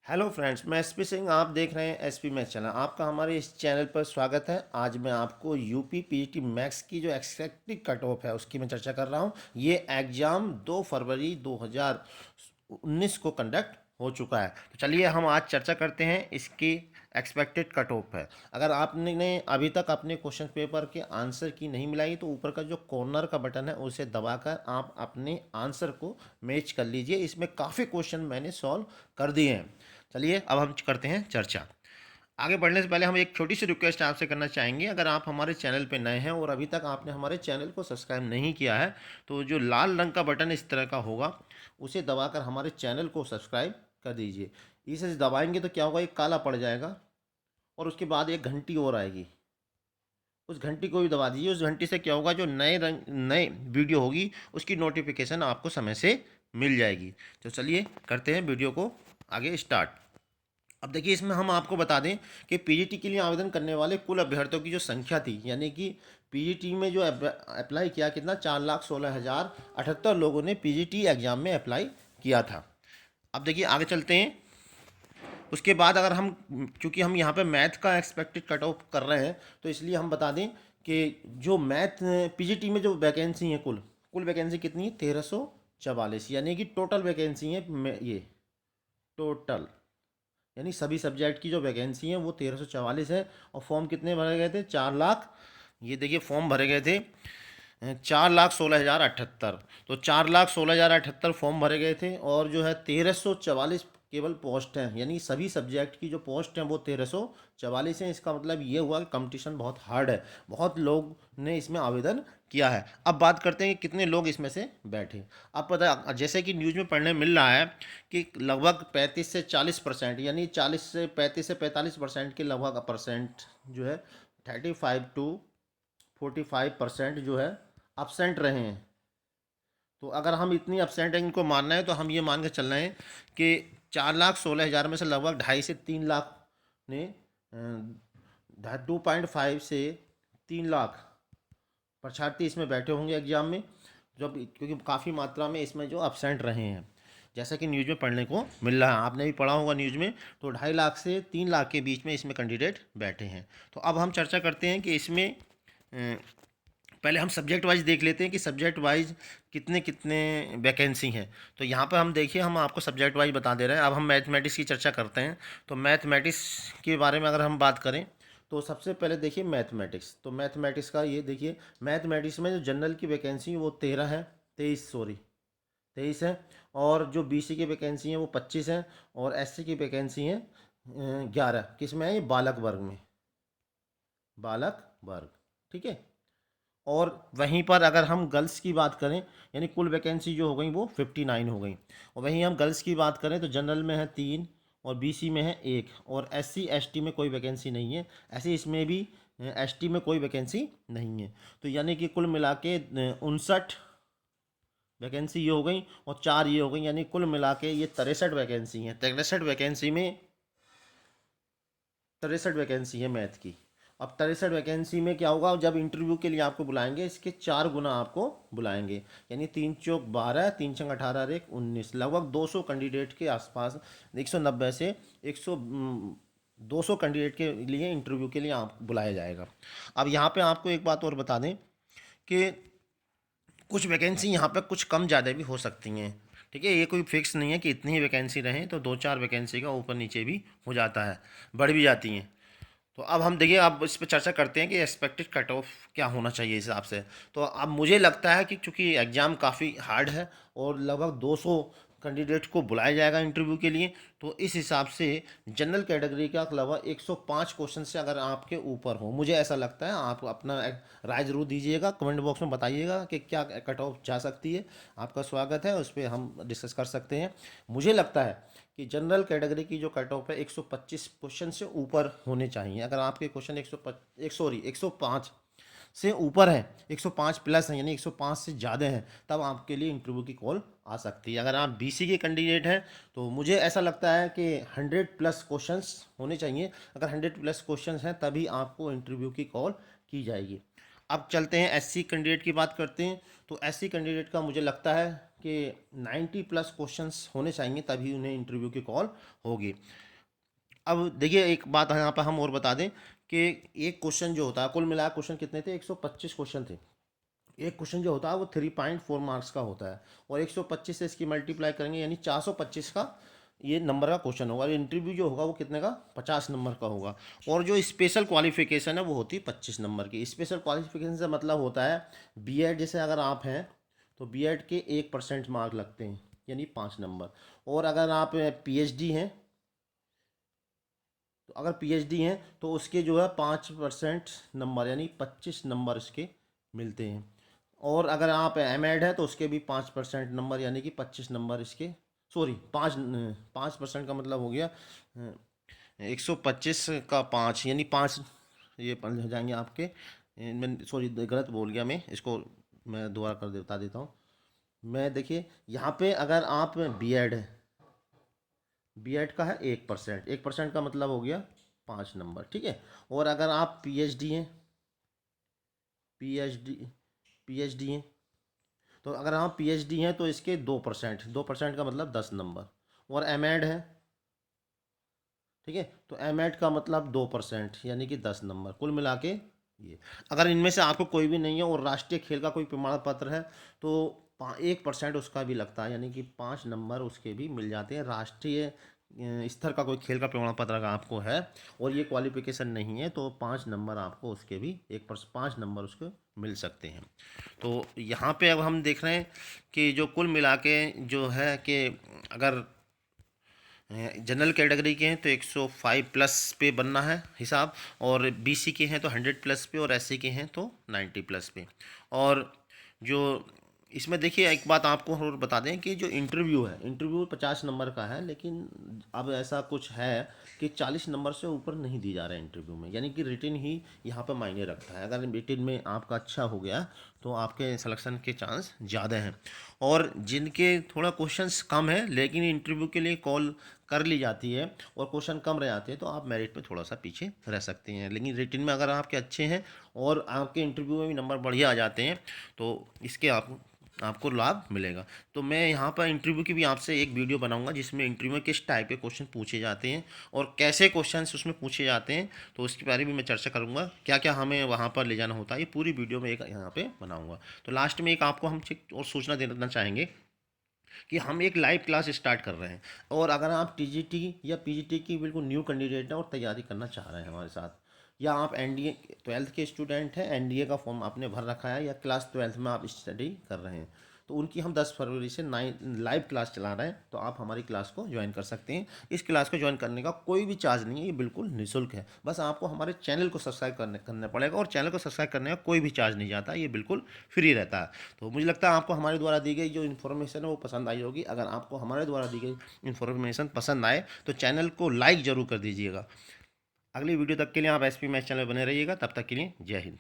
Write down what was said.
Hello friends, मैं SP Singh. आप देख रहे हैं एसपी मैथ चैनल। आपका हमारे इस चैनल पर स्वागत है। आज मैं आपको यूपी पीजीटी मैथ्स की जो एक्सपेक्टेड कट ऑफ है उसकी मैं चर्चा कर रहा हूं। ये एग्ज़ाम 2 फरवरी 2019 को कंडक्ट हो चुका है। तो चलिए हम आज चर्चा करते हैं इसकी एक्सपेक्टेड कट ऑफ है। अगर आपने अभी तक अपने क्वेश्चन पेपर के आंसर की नहीं मिलाई तो ऊपर का जो कॉर्नर का बटन है उसे दबाकर आप अपने आंसर को मैच कर लीजिए। इसमें काफ़ी क्वेश्चन मैंने सॉल्व कर दिए हैं। चलिए अब हम करते हैं चर्चा। आगे बढ़ने से पहले हम एक छोटी सी रिक्वेस्ट आपसे करना चाहेंगे। अगर आप हमारे चैनल पे नए हैं और अभी तक आपने हमारे चैनल को सब्सक्राइब नहीं किया है तो जो लाल रंग का बटन इस तरह का होगा उसे दबाकर हमारे चैनल को सब्सक्राइब कर दीजिए। इसे दबाएंगे तो क्या होगा, एक काला पड़ जाएगा और उसके बाद एक घंटी और आएगी, उस घंटी को भी दबा दीजिए। उस घंटी से क्या होगा, जो नए वीडियो होगी उसकी नोटिफिकेशन आपको समय से मिल जाएगी। तो चलिए करते हैं वीडियो को आगे स्टार्ट। अब देखिए, इसमें हम आपको बता दें कि पीजीटी के लिए आवेदन करने वाले कुल अभ्यर्थियों की जो संख्या थी, यानी कि पीजीटी में जो अप्लाई किया कितना, 4,16,078 लोगों ने पीजीटी एग्जाम में अप्लाई किया था। अब देखिए आगे चलते हैं। उसके बाद अगर हम, चूंकि हम यहाँ पे मैथ का एक्सपेक्टेड कट ऑफ कर रहे हैं तो इसलिए हम बता दें कि जो मैथ पीजीटी में जो वैकेंसी है, कुल कुल वैकेंसी कितनी है, 1344, यानी कि टोटल वैकेंसी है ये टोटल, यानी सभी सब्जेक्ट की जो वैकेंसी है वो 1344 है। और फॉर्म कितने भरे गए थे, 4 लाख, ये देखिए फॉर्म भरे गए थे 4,16,078। तो 4,16,078 फॉर्म भरे गए थे और जो है 1344 केवल पोस्ट हैं, यानी सभी सब्जेक्ट की जो पोस्ट हैं वो 1344 हैं। इसका मतलब ये हुआ कि कंपटीशन बहुत हार्ड है, बहुत लोग ने इसमें आवेदन किया है। अब बात करते हैं कि कितने लोग इसमें से बैठे। अब पता, जैसे कि न्यूज़ में पढ़ने मिल रहा है कि लगभग 35 से 40%, यानी 40 से 35 से 45% के लगभग परसेंट जो है, 35 to 45% जो है अपसेंट रहे हैं। तो अगर हम इतनी अपसेंट है इनको मानना है तो हम ये मान के चल रहे हैं कि 4,16,000 में से लगभग 2.5 से 3 लाख ने 2.5 से 3 लाख परीक्षार्थी इसमें बैठे होंगे एग्जाम में, जब क्योंकि काफ़ी मात्रा में इसमें जो अपसेंट रहे हैं, जैसा कि न्यूज़ में पढ़ने को मिल रहा है। आपने भी पढ़ा होगा न्यूज़ में। तो 2.5 लाख से 3 लाख के बीच में इसमें कैंडिडेट बैठे हैं। तो अब हम चर्चा करते हैं कि इसमें पहले हम सब्जेक्ट वाइज देख लेते हैं कि सब्जेक्ट वाइज कितने कितने वैकेंसी हैं। तो यहाँ पर हम देखिए, हम आपको सब्जेक्ट वाइज बता दे रहे हैं। अब हम मैथमेटिक्स की चर्चा करते हैं। तो मैथमेटिक्स के बारे में अगर हम बात करें तो सबसे पहले देखिए मैथमेटिक्स। तो मैथमेटिक्स का ये देखिए, मैथमेटिक्स में जो जनरल की वैकेंसी है वो 13 है, 23 है। और जो बीसी की वैकेंसी है वो 25 है। और एससी की वैकेंसी है 11। किस में है ये, बालक वर्ग में, बालक वर्ग, ठीक है। और वहीं पर अगर हम गर्ल्स की बात करें, यानी कुल वैकेंसी जो हो गई वो 59 हो गई। और वहीं हम गर्ल्स की बात करें तो जनरल में है 3 और बीसी में है 1 और एससी एसटी में कोई वैकेंसी नहीं है। ऐसे इसमें भी एसटी में कोई वैकेंसी नहीं है। तो यानी कि कुल मिला के 59 वैकेंसी ये हो गई और 4 ये हो गई, यानी कुल मिला के ये 63 वैकेंसी हैं। 63 वैकेंसी है मैथ की। अब 63 वैकेंसी में क्या होगा, जब इंटरव्यू के लिए आपको बुलाएंगे इसके 4 गुना आपको बुलाएंगे, यानी 3 चौक 12, 3 छंग 18 और 1 19, लगभग 200 कैंडिडेट के आसपास, 190 से 100 200 कैंडिडेट के लिए इंटरव्यू के लिए आप बुलाया जाएगा। अब यहाँ पे आपको एक बात और बता दें कि कुछ वैकेंसी यहाँ पे कुछ कम ज़्यादा भी हो सकती हैं, ठीक है। ये कोई फिक्स नहीं है कि इतनी ही वैकेंसी रहें, तो 2-4 वैकेंसी का ऊपर नीचे भी हो जाता है, बढ़ भी जाती हैं। तो अब हम देखिए, अब इस पर चर्चा करते हैं कि एक्सपेक्टेड कट ऑफ क्या होना चाहिए इस हिसाब से। तो अब मुझे लगता है कि चूंकि एग्ज़ाम काफ़ी हार्ड है और लगभग 200 कैंडिडेट को बुलाया जाएगा इंटरव्यू के लिए, तो इस हिसाब से जनरल कैटेगरी का लगभग 105 क्वेश्चन से अगर आपके ऊपर हो, मुझे ऐसा लगता है। आप अपना राय जरूर दीजिएगा, कमेंट बॉक्स में बताइएगा कि क्या कट ऑफ जा सकती है। आपका स्वागत है, उस पर हम डिस्कस कर सकते हैं। मुझे लगता है कि जनरल कैटेगरी की जो कट ऑफ है 125 क्वेश्चन से ऊपर होने चाहिए। अगर आपके क्वेश्चन 105 से ऊपर है, 105 प्लस है, यानी 105 से ज़्यादा हैं, तब आपके लिए इंटरव्यू की कॉल आ सकती है। अगर आप बीसी के कैंडिडेट हैं तो मुझे ऐसा लगता है कि 100 प्लस क्वेश्चंस होने चाहिए। अगर 100 प्लस क्वेश्चंस हैं तभी आपको इंटरव्यू की कॉल की जाएगी। अब चलते हैं एससी कैंडिडेट की बात करते हैं। तो एससी कैंडिडेट का मुझे लगता है कि 90 प्लस क्वेश्चंस होने चाहिए, तभी उन्हें इंटरव्यू की कॉल होगी। अब देखिए एक बात यहाँ पर हम और बता दें कि एक क्वेश्चन जो होता है, कुल मिलाकर क्वेश्चन कितने थे, 125 क्वेश्चन थे। एक क्वेश्चन जो होता है वो 3.4 मार्क्स का होता है, और 125 से इसकी मल्टीप्लाई करेंगे यानी 425 का ये नंबर का क्वेश्चन होगा। और इंटरव्यू जो होगा वो कितने का, 50 नंबर का होगा। और जो स्पेशल क्वालिफिकेशन है वो होती है 25 नंबर की। स्पेशल क्वालिफिकेशन से मतलब होता है बीएड, जैसे अगर आप हैं तो बीएड के 1% मार्क लगते हैं यानी 5 नंबर। और अगर आप पीएचडी हैं, तो अगर पीएचडी हैं तो उसके जो है 5% नंबर यानी 25 नंबर इसके मिलते हैं। और अगर आप एमएड है तो उसके भी 5% नंबर यानी कि 25 नंबर इसके, सॉरी 5% का मतलब हो गया 125 का 5 यानी 5, ये हो जाएंगे आपके। मैं सॉरी गलत बोल गया, मैं इसको मैं दोबारा कर बता देता हूँ। मैं देखिए यहाँ पे अगर आप बीएड है, बीएड का है 1%, 1% का मतलब हो गया 5 नंबर, ठीक है। और अगर आप पीएचडी हैं, पीएचडी पीएचडी हैं, तो अगर आप पीएचडी हैं तो इसके 2%, 2% का मतलब 10 नंबर। और एमएड है, ठीक है, तो एमएड का मतलब 2% यानी कि 10 नंबर, कुल मिला के ये। अगर इनमें से आपको कोई भी नहीं है और राष्ट्रीय खेल का कोई प्रमाण पत्र है तो 1% उसका भी लगता है, यानी कि 5 नंबर उसके भी मिल जाते हैं। राष्ट्रीय स्तर का कोई खेल का प्रमाण पत्र अगर आपको है और ये क्वालिफिकेशन नहीं है तो 5 नंबर आपको उसके भी 5 नंबर उसको मिल सकते हैं। तो यहाँ पे अब हम देख रहे हैं कि जो कुल मिला के जो है कि अगर जनरल कैटेगरी के हैं तो 105 प्लस पे बनना है हिसाब, और बीसी के हैं तो 100 प्लस पे, और एससी के हैं तो 90 प्लस पे। और जो इसमें देखिए एक बात आपको और बता दें कि जो इंटरव्यू है, इंटरव्यू 50 नंबर का है, लेकिन अब ऐसा कुछ है कि 40 नंबर से ऊपर नहीं दी जा रहा है इंटरव्यू में, यानी कि रिटन ही यहाँ पर मायने रखता है। अगर रिटन में आपका अच्छा हो गया तो आपके सिलेक्शन के चांस ज़्यादा हैं। और जिनके थोड़ा क्वेश्चंस कम है लेकिन इंटरव्यू के लिए कॉल कर ली जाती है और क्वेश्चन कम रह जाते हैं तो आप मेरिट पे थोड़ा सा पीछे रह सकते हैं, लेकिन रिटन में अगर आपके अच्छे हैं और आपके इंटरव्यू में भी नंबर बढ़िया आ जाते हैं तो इसके आपको लाभ मिलेगा। तो मैं यहाँ पर इंटरव्यू की भी आपसे एक वीडियो बनाऊंगा जिसमें इंटरव्यू में किस टाइप के क्वेश्चन पूछे जाते हैं और कैसे क्वेश्चन उसमें पूछे जाते हैं, तो उसके बारे में मैं चर्चा करूँगा, क्या क्या हमें वहाँ पर ले जाना होता है, ये पूरी वीडियो में एक यहाँ पे बनाऊँगा। तो लास्ट में एक आपको हम और सूचना देना चाहेंगे कि हम एक लाइव क्लास स्टार्ट कर रहे हैं, और अगर आप टीजीटी या पीजीटी की बिल्कुल न्यू कैंडिडेट हैं और तैयारी करना चाह रहे हैं हमारे साथ, या आप एनडीए 12th के स्टूडेंट हैं, एनडीए का फॉर्म आपने भर रखा है, या क्लास 12th में आप स्टडी कर रहे हैं, तो उनकी हम 10 फरवरी से 9 लाइव क्लास चला रहे हैं, तो आप हमारी क्लास को ज्वाइन कर सकते हैं। इस क्लास को ज्वाइन करने का कोई भी चार्ज नहीं है, ये बिल्कुल निःशुल्क है। बस आपको हमारे चैनल को सब्सक्राइब करना पड़ेगा, और चैनल को सब्सक्राइब करने का कोई भी चार्ज नहीं जाता, ये बिल्कुल फ्री रहता है। तो मुझे लगता है आपको हमारे द्वारा दी गई जो इन्फॉर्मेशन है वो पसंद आई होगी। अगर आपको हमारे द्वारा दी गई इन्फॉर्मेशन पसंद आए तो चैनल को लाइक ज़रूर कर दीजिएगा। अगली वीडियो तक के लिए आप एसपी मैथ चैनल बने रहिएगा। तब तक के लिए जय हिंद।